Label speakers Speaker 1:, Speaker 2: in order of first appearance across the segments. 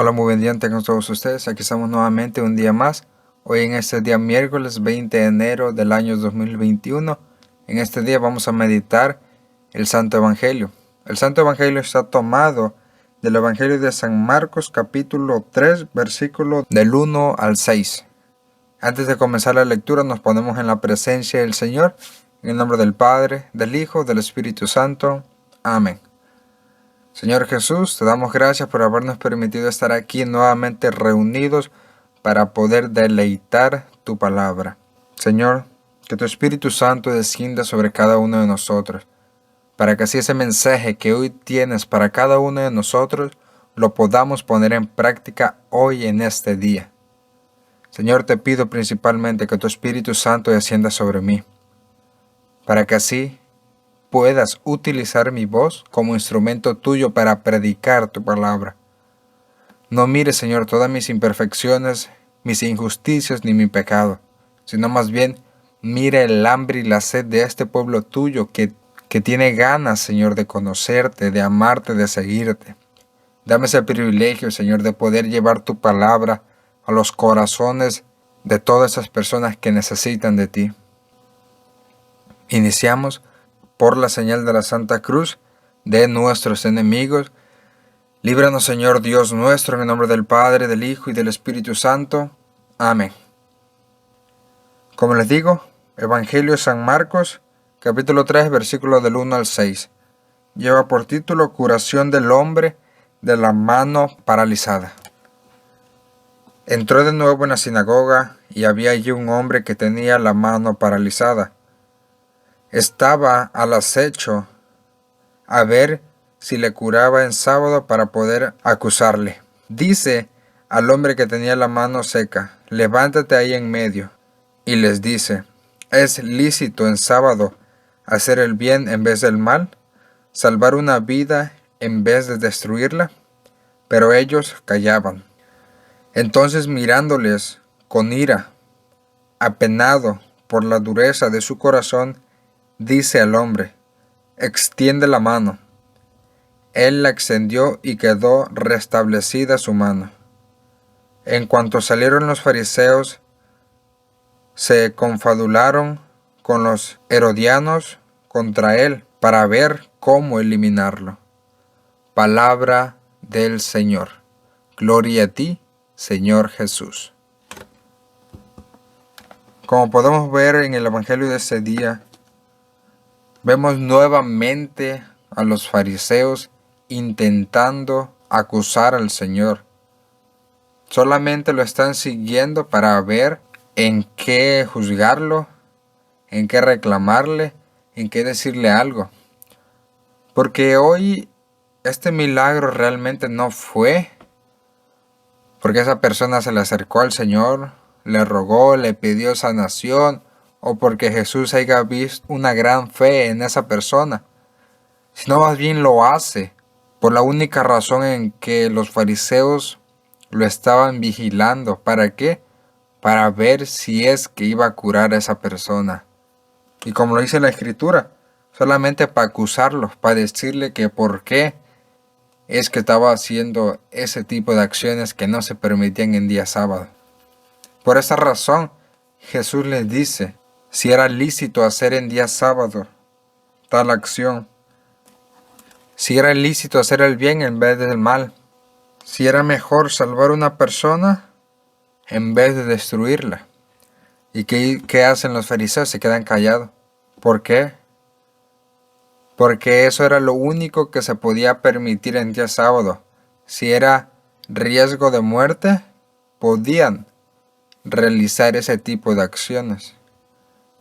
Speaker 1: Hola, muy buen día tengan todos ustedes. Aquí estamos nuevamente un día más. Hoy en este día miércoles 20 de enero del año 2021. En este día vamos a meditar el Santo Evangelio. El Santo Evangelio está tomado del Evangelio de San Marcos capítulo 3 versículo del 1 al 6. Antes de comenzar la lectura nos ponemos en la presencia del Señor. En el nombre del Padre, del Hijo, del Espíritu Santo. Amén. Señor Jesús, te damos gracias por habernos permitido estar aquí nuevamente reunidos para poder deleitar tu palabra. Señor, que tu Espíritu Santo descienda sobre cada uno de nosotros, para que así ese mensaje que hoy tienes para cada uno de nosotros lo podamos poner en práctica hoy en este día. Señor, te pido principalmente que tu Espíritu Santo descienda sobre mí, para que así puedas utilizar mi voz como instrumento tuyo para predicar tu palabra. No mires, Señor, todas mis imperfecciones, mis injusticias ni mi pecado, sino más bien mira el hambre y la sed de este pueblo tuyo que tiene ganas, Señor, de conocerte, de amarte, de seguirte. Dame ese privilegio, Señor, de poder llevar tu palabra a los corazones de todas esas personas que necesitan de ti. Iniciamos por la señal de la Santa Cruz de nuestros enemigos. Líbranos, Señor Dios nuestro, en el nombre del Padre, del Hijo y del Espíritu Santo. Amén. Como les digo, Evangelio de San Marcos, capítulo 3, versículos del 1 al 6. Lleva por título Curación del hombre de la mano paralizada. Entró de nuevo en la sinagoga y había allí un hombre que tenía la mano paralizada. Estaba al acecho a ver si le curaba en sábado para poder acusarle. Dice al hombre que tenía la mano seca, levántate ahí en medio. Y les dice, ¿es lícito en sábado hacer el bien en vez del mal? ¿Salvar una vida en vez de destruirla? Pero ellos callaban. Entonces mirándoles con ira, apenado por la dureza de su corazón, dice al hombre, extiende la mano. Él la extendió y quedó restablecida su mano. En cuanto salieron los fariseos, se confabularon con los herodianos contra él para ver cómo eliminarlo. Palabra del Señor. Gloria a ti, Señor Jesús. Como podemos ver en el Evangelio de ese día, vemos nuevamente a los fariseos intentando acusar al Señor. Solamente lo están siguiendo para ver en qué juzgarlo, en qué reclamarle, en qué decirle algo. Porque hoy este milagro realmente no fue porque esa persona se le acercó al Señor, le rogó, le pidió sanación, o porque Jesús haya visto una gran fe en esa persona, sino más bien lo hace por la única razón en que los fariseos lo estaban vigilando. ¿Para qué? Para ver si es que iba a curar a esa persona. Y como lo dice la Escritura, solamente para acusarlo, para decirle que por qué es que estaba haciendo ese tipo de acciones que no se permitían en día sábado. Por esa razón, Jesús les dice si era lícito hacer en día sábado tal acción, si era lícito hacer el bien en vez del mal, si era mejor salvar a una persona en vez de destruirla. ¿Y qué hacen los fariseos? Se quedan callados. ¿Por qué? Porque eso era lo único que se podía permitir en día sábado. Si era riesgo de muerte, podían realizar ese tipo de acciones.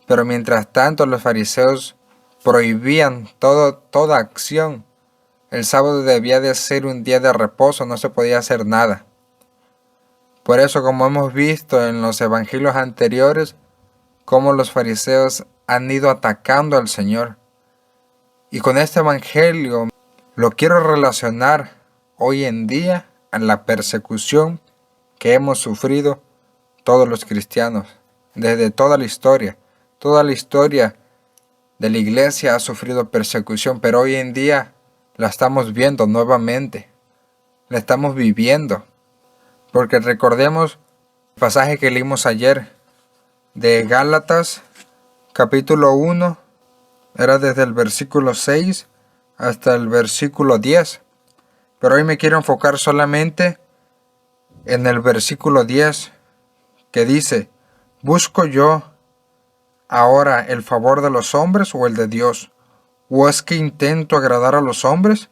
Speaker 1: Pero mientras tanto los fariseos prohibían toda acción. El sábado debía de ser un día de reposo, no se podía hacer nada. Por eso, como hemos visto en los evangelios anteriores, cómo los fariseos han ido atacando al Señor. Y con este evangelio lo quiero relacionar hoy en día a la persecución que hemos sufrido todos los cristianos, desde toda la historia. Toda la historia de la iglesia ha sufrido persecución, pero hoy en día la estamos viendo nuevamente, la estamos viviendo. Porque recordemos el pasaje que leímos ayer de Gálatas, capítulo 1, era desde el versículo 6 hasta el versículo 10. Pero hoy me quiero enfocar solamente en el versículo 10, que dice: ¿busco yo ahora el favor de los hombres o el de Dios? ¿O es que intento agradar a los hombres?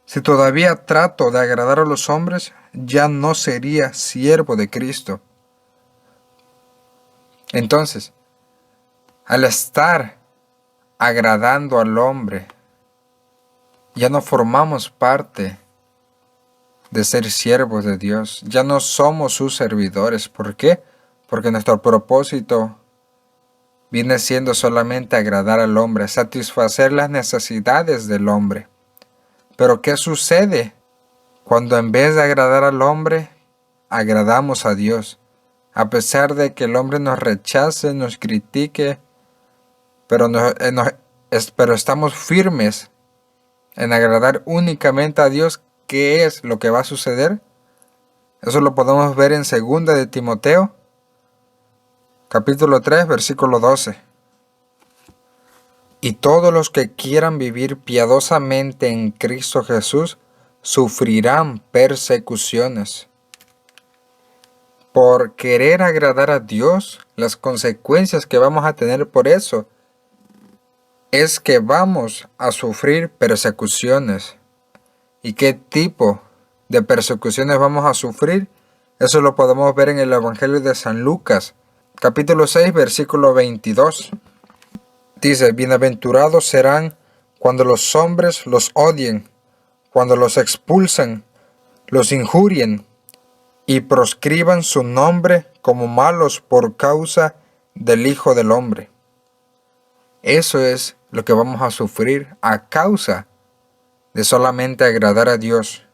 Speaker 1: Si todavía trato de agradar a los hombres, ya no sería siervo de Cristo. Entonces, al estar agradando al hombre, ya no formamos parte de ser siervos de Dios. Ya no somos sus servidores. ¿Por qué? Porque nuestro propósito viene siendo solamente agradar al hombre, satisfacer las necesidades del hombre. Pero ¿qué sucede cuando en vez de agradar al hombre, agradamos a Dios? A pesar de que el hombre nos rechace, nos critique, pero estamos firmes en agradar únicamente a Dios. ¿Qué es lo que va a suceder? Eso lo podemos ver en 2 de Timoteo, capítulo 3, versículo 12. Y todos los que quieran vivir piadosamente en Cristo Jesús sufrirán persecuciones. Por querer agradar a Dios, las consecuencias que vamos a tener por eso es que vamos a sufrir persecuciones. ¿Y qué tipo de persecuciones vamos a sufrir? Eso lo podemos ver en el Evangelio de San Lucas, capítulo 6, versículo 22. Dice: bienaventurados serán cuando los hombres los odien, cuando los expulsen, los injurien y proscriban su nombre como malos por causa del Hijo del Hombre. Eso es lo que vamos a sufrir a causa de solamente agradar a Dios.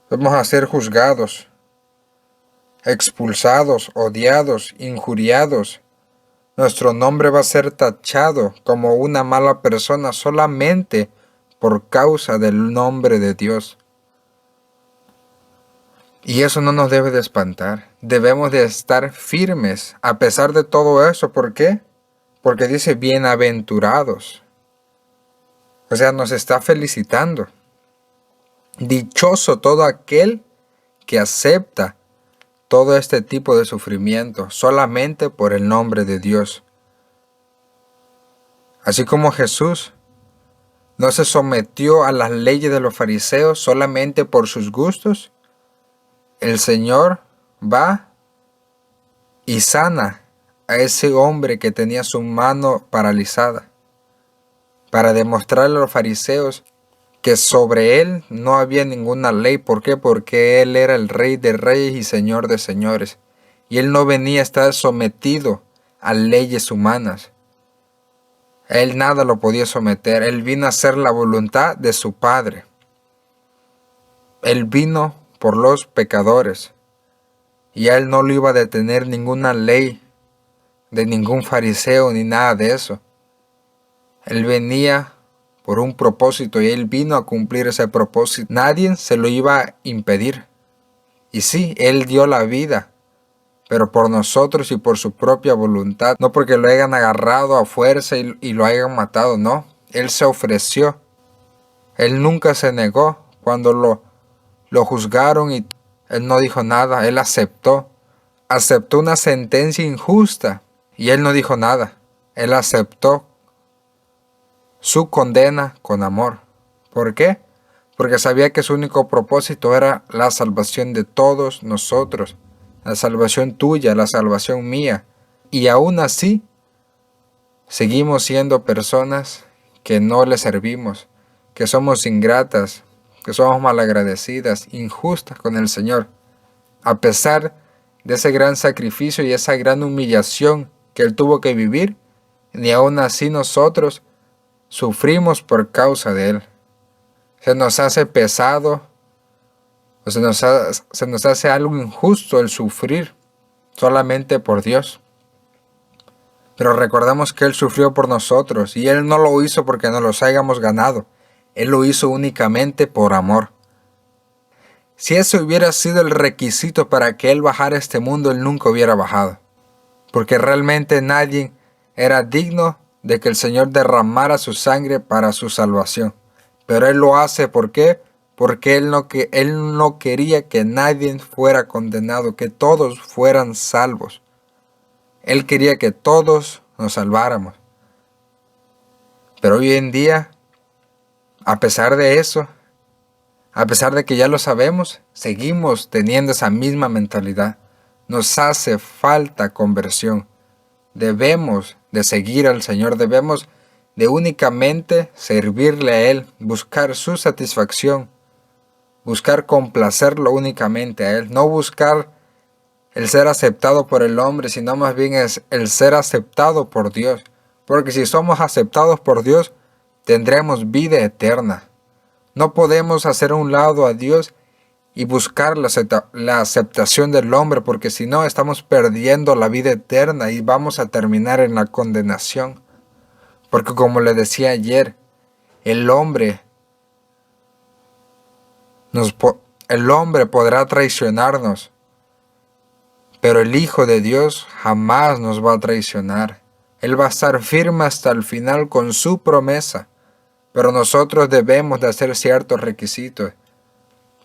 Speaker 1: Vamos a ser juzgados, expulsados, odiados, injuriados. Nuestro nombre va a ser tachado como una mala persona solamente por causa del nombre de Dios. Y eso no nos debe de espantar. Debemos de estar firmes a pesar de todo eso. ¿Por qué? Porque dice bienaventurados. O sea, nos está felicitando. Dichoso todo aquel que acepta todo este tipo de sufrimiento solamente por el nombre de Dios. Así como Jesús no se sometió a las leyes de los fariseos solamente por sus gustos, el Señor va y sana a ese hombre que tenía su mano paralizada, para demostrarle a los fariseos que sobre él no había ninguna ley. ¿Por qué? Porque él era el Rey de Reyes y Señor de Señores. Y él no venía a estar sometido a leyes humanas. Él nada lo podía someter. Él vino a hacer la voluntad de su Padre. Él vino por los pecadores. Y a él no lo iba a detener ninguna ley de ningún fariseo ni nada de eso. Él venía por un propósito y él vino a cumplir ese propósito. Nadie se lo iba a impedir. Y sí, él dio la vida, pero por nosotros y por su propia voluntad. No porque lo hayan agarrado a fuerza y lo hayan matado, no. Él se ofreció. Él nunca se negó. Cuando lo juzgaron y él no dijo nada, él aceptó. Aceptó una sentencia injusta y él no dijo nada. Él aceptó su condena con amor. ¿Por qué? Porque sabía que su único propósito era la salvación de todos nosotros, la salvación tuya, la salvación mía. Y aún así, seguimos siendo personas que no le servimos, que somos ingratas, que somos malagradecidas, injustas con el Señor. A pesar de ese gran sacrificio y esa gran humillación que Él tuvo que vivir, ni aún así nosotros sufrimos por causa de Él. Se nos hace pesado, o se nos hace algo injusto el sufrir solamente por Dios. Pero recordamos que Él sufrió por nosotros y Él no lo hizo porque nos los hayamos ganado. Él lo hizo únicamente por amor. Si ese hubiera sido el requisito para que Él bajara a este mundo, Él nunca hubiera bajado. Porque realmente nadie era digno de que el Señor derramara su sangre para su salvación. Pero Él lo hace, ¿por qué? Porque Él no quería que nadie fuera condenado, que todos fueran salvos. Él quería que todos nos salváramos. Pero hoy en día, a pesar de eso, a pesar de que ya lo sabemos, seguimos teniendo esa misma mentalidad. Nos hace falta conversión. Debemos de seguir al Señor, debemos de únicamente servirle a Él, buscar su satisfacción, buscar complacerlo únicamente a Él, no buscar el ser aceptado por el hombre, sino más bien es el ser aceptado por Dios. Porque si somos aceptados por Dios, tendremos vida eterna. No podemos hacer a un lado a Dios y buscar la aceptación del hombre, porque si no estamos perdiendo la vida eterna y vamos a terminar en la condenación. Porque como le decía ayer, el hombre podrá traicionarnos, pero el Hijo de Dios jamás nos va a traicionar. Él va a estar firme hasta el final con su promesa, pero nosotros debemos de hacer ciertos requisitos.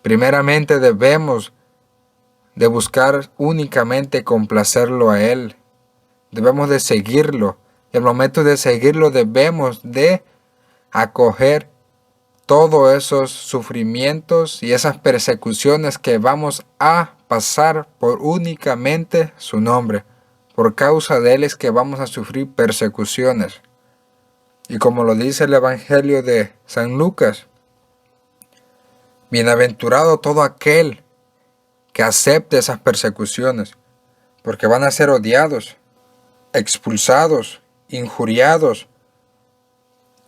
Speaker 1: Primeramente debemos de buscar únicamente complacerlo a Él. Debemos de seguirlo. Y al momento de seguirlo debemos de acoger todos esos sufrimientos y esas persecuciones que vamos a pasar por únicamente su nombre. Por causa de Él es que vamos a sufrir persecuciones. Y como lo dice el Evangelio de San Lucas, bienaventurado todo aquel que acepte esas persecuciones, porque van a ser odiados, expulsados, injuriados,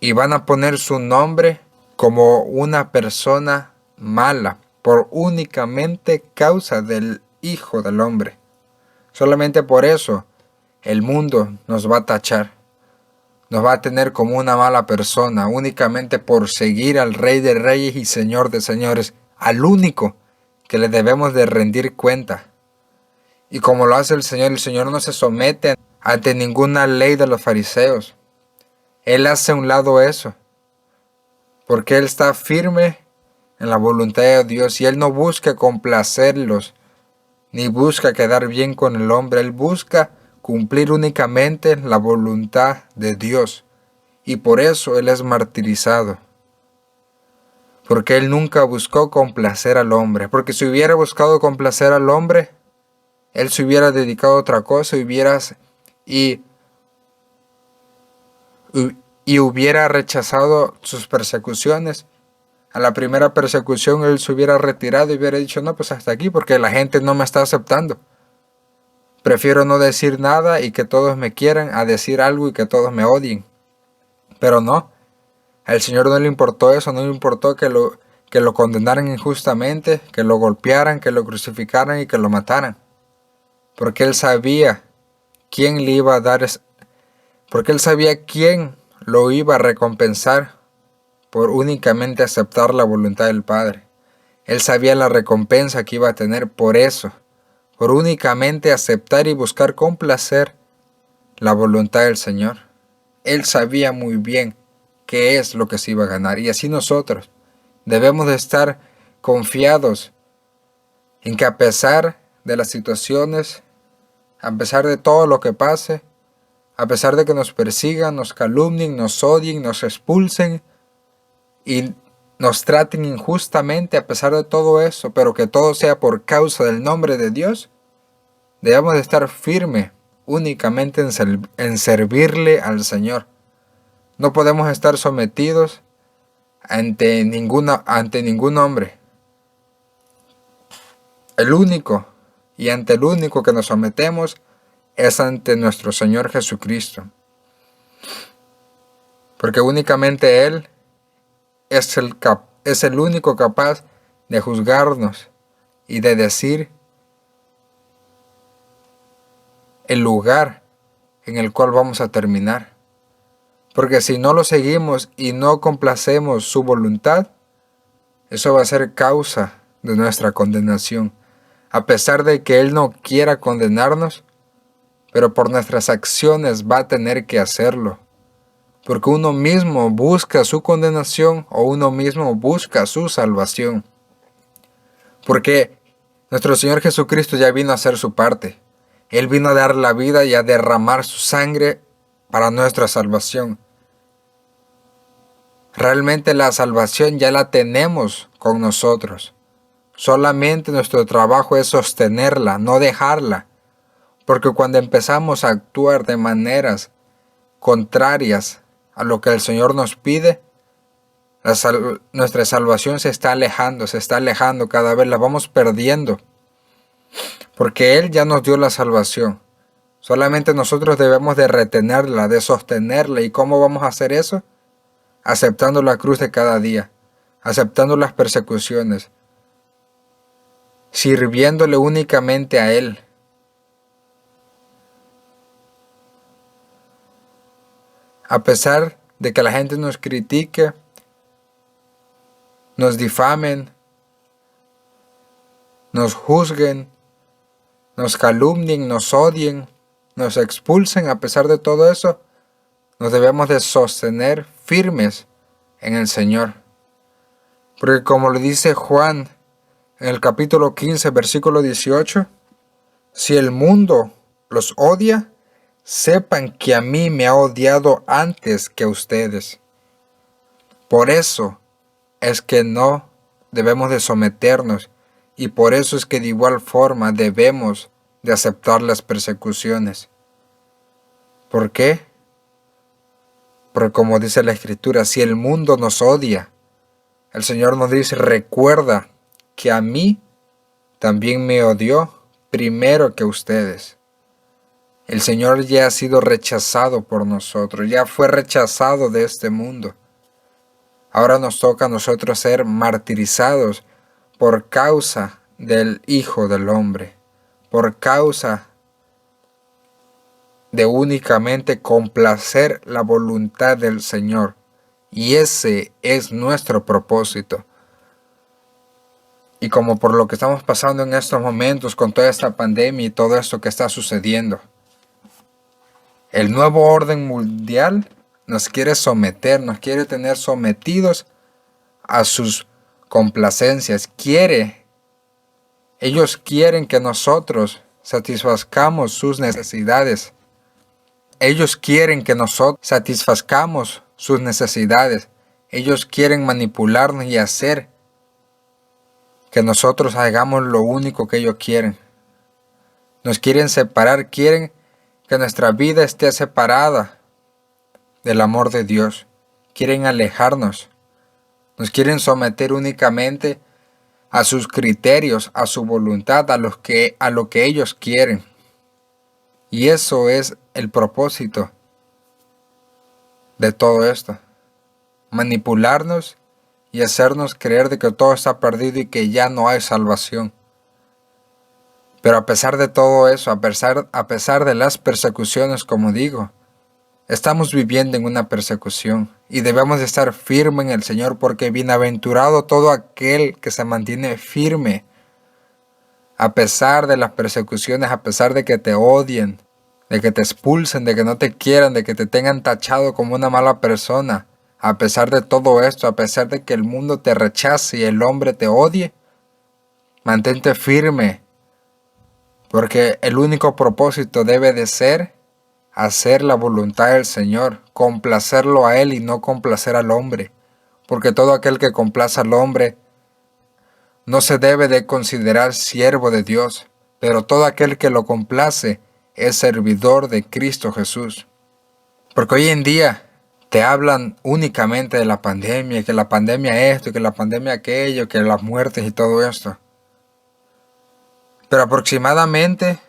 Speaker 1: y van a poner su nombre como una persona mala, por únicamente causa del Hijo del Hombre. Solamente por eso el mundo nos va a tachar, nos va a tener como una mala persona, únicamente por seguir al Rey de Reyes y Señor de Señores, al único que le debemos de rendir cuenta. Y como lo hace el Señor no se somete ante ninguna ley de los fariseos. Él hace a un lado eso, porque Él está firme en la voluntad de Dios y Él no busca complacerlos, ni busca quedar bien con el hombre. Él busca cumplir únicamente la voluntad de Dios, y por eso Él es martirizado. Porque Él nunca buscó complacer al hombre, porque si hubiera buscado complacer al hombre, Él se hubiera dedicado a otra cosa y hubiera rechazado sus persecuciones. A la primera persecución Él se hubiera retirado y hubiera dicho, no, pues hasta aquí, porque la gente no me está aceptando. Prefiero no decir nada y que todos me quieran a decir algo y que todos me odien. Pero no, al Señor no le importó eso, no le importó que lo condenaran injustamente, que lo golpearan, que lo crucificaran y que lo mataran. Porque Él sabía quién le iba a dar, porque Él sabía quién lo iba a recompensar por únicamente aceptar la voluntad del Padre. Él sabía la recompensa que iba a tener por eso, por únicamente aceptar y buscar complacer la voluntad del Señor. Él sabía muy bien qué es lo que se iba a ganar, y así nosotros debemos de estar confiados en que a pesar de las situaciones, a pesar de todo lo que pase, a pesar de que nos persigan, nos calumnien, nos odien, nos expulsen y nos traten injustamente, a pesar de todo eso, pero que todo sea por causa del nombre de Dios, debemos de estar firmes únicamente en servirle al Señor. No podemos estar sometidos ante ningún hombre. Ante el único que nos sometemos es ante nuestro Señor Jesucristo. Porque únicamente Él es el único capaz de juzgarnos y de decir el lugar en el cual vamos a terminar. Porque si no lo seguimos y no complacemos su voluntad, eso va a ser causa de nuestra condenación. A pesar de que Él no quiera condenarnos, pero por nuestras acciones va a tener que hacerlo. Porque uno mismo busca su condenación o uno mismo busca su salvación. Porque nuestro Señor Jesucristo ya vino a hacer su parte. Él vino a dar la vida y a derramar su sangre para nuestra salvación. Realmente la salvación ya la tenemos con nosotros. Solamente nuestro trabajo es sostenerla, no dejarla. Porque cuando empezamos a actuar de maneras contrarias a lo que el Señor nos pide, nuestra salvación se está alejando cada vez, la vamos perdiendo. Porque Él ya nos dio la salvación. Solamente nosotros debemos de retenerla, de sostenerla. ¿Y cómo vamos a hacer eso? Aceptando la cruz de cada día, aceptando las persecuciones, sirviéndole únicamente a Él. A pesar de que la gente nos critique, nos difamen, nos juzguen, nos calumnien, nos odien, nos expulsen, a pesar de todo eso, nos debemos de sostener firmes en el Señor. Porque como le dice Juan en el capítulo 15, versículo 18, si el mundo los odia, sepan que a mí me ha odiado antes que a ustedes. Por eso es que no debemos de someternos y por eso es que de igual forma debemos de aceptar las persecuciones. ¿Por qué? Porque como dice la Escritura, si el mundo nos odia, el Señor nos dice, recuerda que a mí también me odió primero que a ustedes. El Señor ya ha sido rechazado por nosotros, ya fue rechazado de este mundo. Ahora nos toca a nosotros ser martirizados por causa del Hijo del Hombre, por causa de únicamente complacer la voluntad del Señor. Y ese es nuestro propósito. Y como por lo que estamos pasando en estos momentos con toda esta pandemia y todo esto que está sucediendo, el nuevo orden mundial nos quiere someter, nos quiere tener sometidos a sus complacencias. Ellos quieren que nosotros satisfazcamos sus necesidades. Ellos quieren que nosotros satisfazcamos sus necesidades. Ellos quieren manipularnos y hacer que nosotros hagamos lo único que ellos quieren. Nos quieren separar, quieren que nuestra vida esté separada del amor de Dios. Quieren alejarnos. Nos quieren someter únicamente a sus criterios, a su voluntad, a lo que ellos quieren. Y eso es el propósito de todo esto. Manipularnos y hacernos creer de que todo está perdido y que ya no hay salvación. Pero a pesar de todo eso, a pesar de las persecuciones, como digo, estamos viviendo en una persecución y debemos de estar firmes en el Señor, porque bienaventurado todo aquel que se mantiene firme a pesar de las persecuciones, a pesar de que te odien, de que te expulsen, de que no te quieran, de que te tengan tachado como una mala persona. A pesar de todo esto, a pesar de que el mundo te rechace y el hombre te odie, mantente firme. Porque el único propósito debe de ser hacer la voluntad del Señor, complacerlo a Él y no complacer al hombre. Porque todo aquel que complace al hombre no se debe de considerar siervo de Dios, pero todo aquel que lo complace es servidor de Cristo Jesús. Porque hoy en día te hablan únicamente de la pandemia, que la pandemia esto, que la pandemia aquello, que las muertes y todo esto. Pero aproximadamente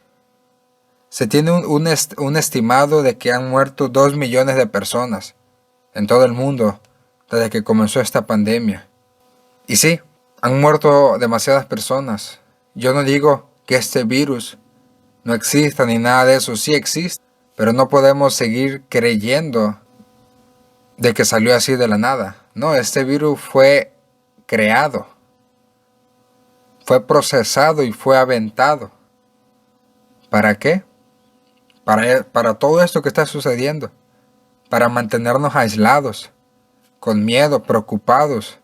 Speaker 1: se tiene un estimado de que han muerto 2 millones de personas en todo el mundo desde que comenzó esta pandemia. Y sí, han muerto demasiadas personas. Yo no digo que este virus no exista ni nada de eso, sí existe, pero no podemos seguir creyendo de que salió así de la nada. No, este virus fue creado. fue procesado y fue aventado. ¿Para qué? Para todo esto que está sucediendo. Para mantenernos aislados, con miedo, preocupados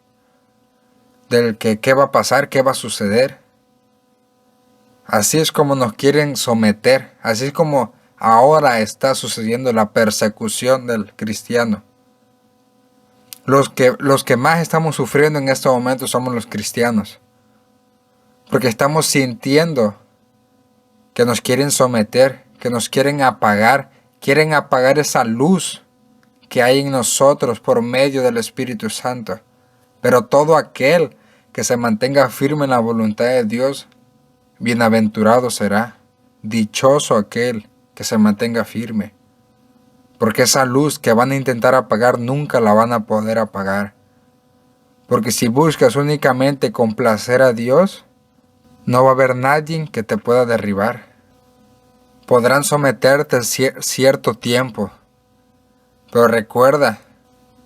Speaker 1: del que qué va a pasar, qué va a suceder. Así es como nos quieren someter, así es como ahora está sucediendo la persecución del cristiano. Los que más estamos sufriendo en este momento somos los cristianos, porque estamos sintiendo que nos quieren someter, que nos quieren apagar esa luz que hay en nosotros por medio del Espíritu Santo. Pero todo aquel que se mantenga firme en la voluntad de Dios, bienaventurado será, dichoso aquel que se mantenga firme. Porque esa luz que van a intentar apagar nunca la van a poder apagar. Porque si buscas únicamente complacer a Dios, no va a haber nadie que te pueda derribar. Podrán someterte cierto tiempo, pero recuerda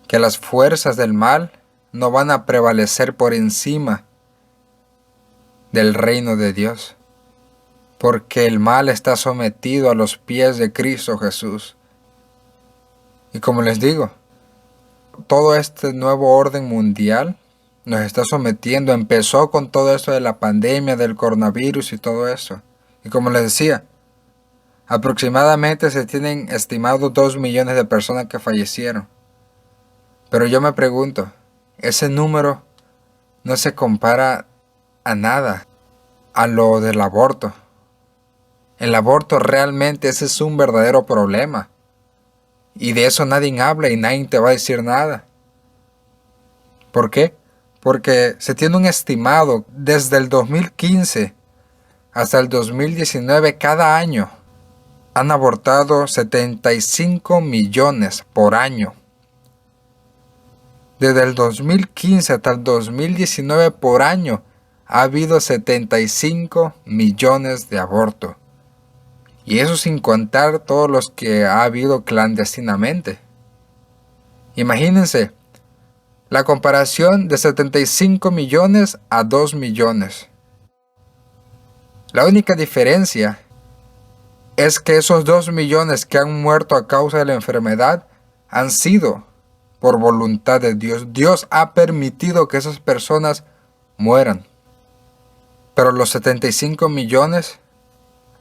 Speaker 1: que las fuerzas del mal no van a prevalecer por encima del reino de Dios, porque el mal está sometido a los pies de Cristo Jesús. Y como les digo, todo este nuevo orden mundial nos está sometiendo. Empezó con todo esto de la pandemia, del coronavirus y todo eso. Y como les decía, aproximadamente se tienen estimados 2 millones de personas que fallecieron. Pero yo me pregunto, ese número no se compara a nada a lo del aborto. El aborto realmente ese es un verdadero problema. Y de eso nadie habla y nadie te va a decir nada. ¿Por qué? Porque se tiene un estimado desde el 2015 hasta el 2019 cada año. Han abortado 75 millones por año. Desde el 2015 hasta el 2019 por año ha habido 75 millones de abortos. Y eso sin contar todos los que ha habido clandestinamente. Imagínense la comparación de 75 millones a 2 millones. La única diferencia es que esos 2 millones que han muerto a causa de la enfermedad han sido por voluntad de Dios. Dios ha permitido que esas personas mueran. Pero los 75 millones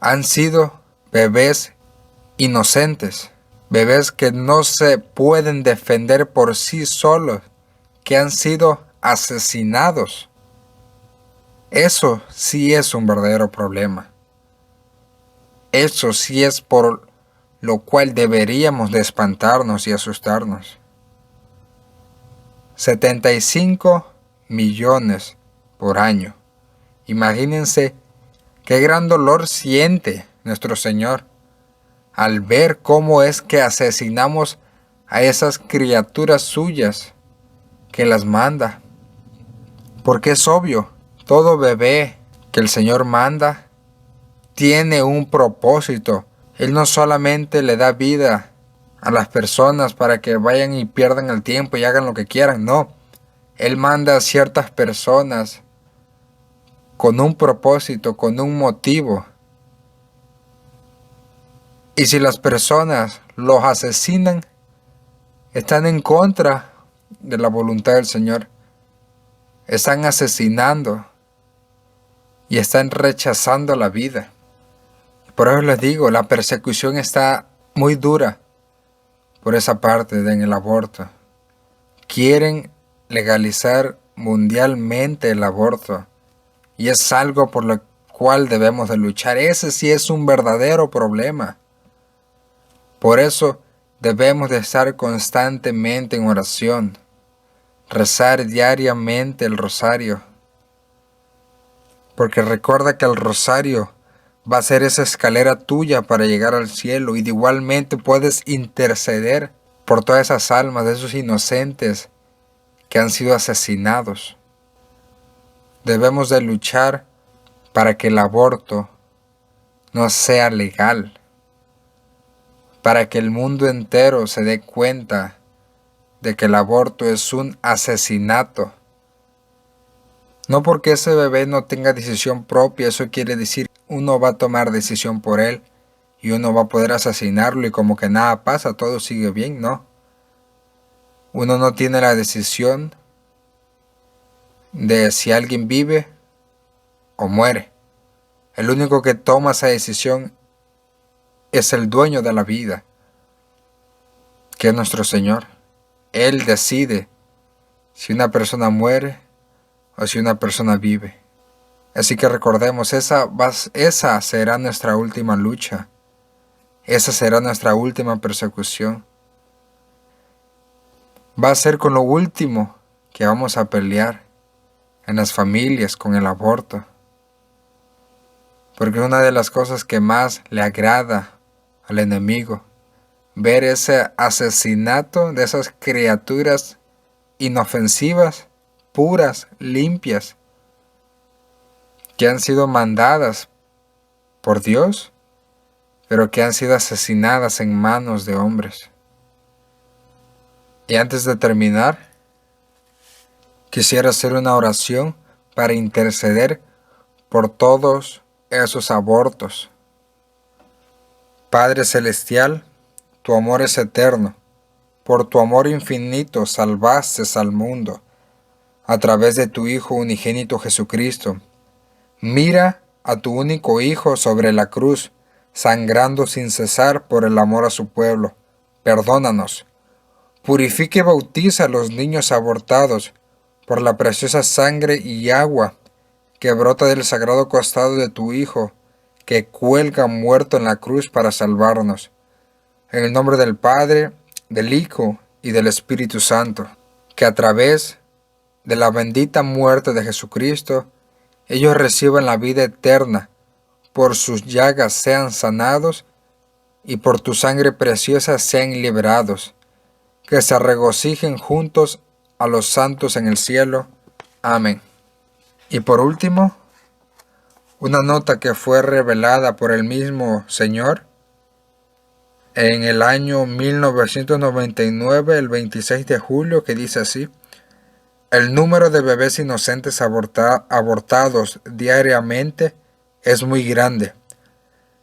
Speaker 1: han sido bebés inocentes, bebés que no se pueden defender por sí solos, que han sido asesinados. Eso sí es un verdadero problema. Eso sí es por lo cual deberíamos de espantarnos y asustarnos. 75 millones por año. Imagínense qué gran dolor siente nuestro Señor al ver cómo es que asesinamos a esas criaturas suyas que las manda. Porque es obvio, todo bebé que el Señor manda tiene un propósito. Él no solamente le da vida a las personas para que vayan y pierdan el tiempo y hagan lo que quieran, no. Él manda a ciertas personas con un propósito, con un motivo. Y si las personas los asesinan, están en contra de la voluntad del Señor. Están asesinando y están rechazando la vida. Por eso les digo, la persecución está muy dura por esa parte en el aborto. Quieren legalizar mundialmente el aborto y es algo por lo cual debemos de luchar. Ese sí es un verdadero problema. Por eso debemos de estar constantemente en oración, rezar diariamente el rosario. Porque recuerda que el rosario va a ser esa escalera tuya para llegar al cielo y de igualmente puedes interceder por todas esas almas de esos inocentes que han sido asesinados. Debemos de luchar para que el aborto no sea legal, para que el mundo entero se dé cuenta de que el aborto es un asesinato No porque ese bebé no tenga decisión propia, eso quiere decir uno va a tomar decisión por él y uno va a poder asesinarlo y como que nada pasa, todo sigue bien, no. Uno no tiene la decisión de si alguien vive o muere. El único que toma esa decisión es el dueño de la vida, que es nuestro Señor. Él decide si una persona muere o si una persona vive. Así que recordemos, esa será nuestra última lucha. Esa será nuestra última persecución. Va a ser con lo último que vamos a pelear en las familias con el aborto. Porque es una de las cosas que más le agrada al enemigo. Ver ese asesinato de esas criaturas inofensivas, puras, limpias, que han sido mandadas por Dios, pero que han sido asesinadas en manos de hombres. Y antes de terminar, quisiera hacer una oración para interceder por todos esos abortos. Padre Celestial, tu amor es eterno. Por tu amor infinito salvaste al mundo a través de tu Hijo unigénito Jesucristo. Mira a tu único Hijo sobre la cruz, sangrando sin cesar por el amor a su pueblo. Perdónanos. Purifica y bautiza a los niños abortados por la preciosa sangre y agua que brota del sagrado costado de tu Hijo, que cuelga muerto en la cruz para salvarnos. En el nombre del Padre, del Hijo y del Espíritu Santo, que a través de la bendita muerte de Jesucristo, ellos reciban la vida eterna, por sus llagas sean sanados y por tu sangre preciosa sean liberados, que se regocijen juntos a los santos en el cielo. Amén. Y por último, una nota que fue revelada por el mismo Señor en el año 1999, el 26 de julio, que dice así: el número de bebés inocentes abortados diariamente es muy grande.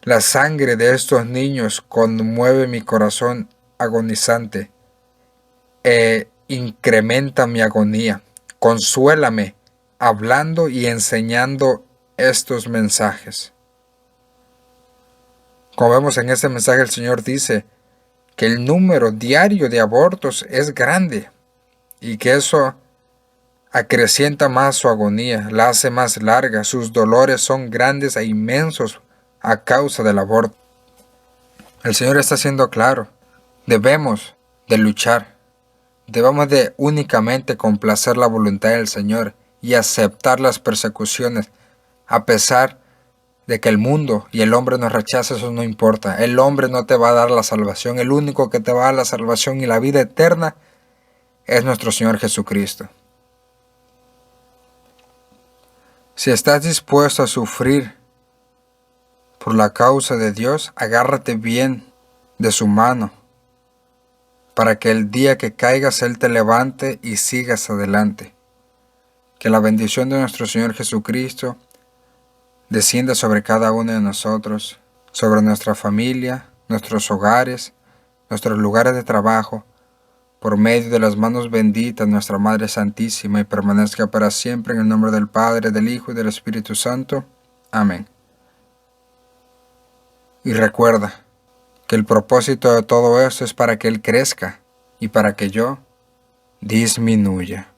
Speaker 1: La sangre de estos niños conmueve mi corazón agonizante e incrementa mi agonía. Consuélame hablando y enseñando estos mensajes. Como vemos en este mensaje, el Señor dice que el número diario de abortos es grande y que eso acrecienta más su agonía, la hace más larga, sus dolores son grandes e inmensos a causa del aborto. El Señor está siendo claro, debemos de luchar, debemos de únicamente complacer la voluntad del Señor y aceptar las persecuciones, a pesar de que el mundo y el hombre nos rechacen. Eso no importa. El hombre no te va a dar la salvación. El único que te va a dar la salvación y la vida eterna es nuestro Señor Jesucristo. Si estás dispuesto a sufrir por la causa de Dios, agárrate bien de su mano, para que el día que caigas Él te levante y sigas adelante. Que la bendición de nuestro Señor Jesucristo descienda sobre cada uno de nosotros, sobre nuestra familia, nuestros hogares, nuestros lugares de trabajo, por medio de las manos benditas de nuestra Madre Santísima, y permanezca para siempre, en el nombre del Padre, del Hijo y del Espíritu Santo. Amén. Y recuerda que el propósito de todo esto es para que Él crezca y para que yo disminuya.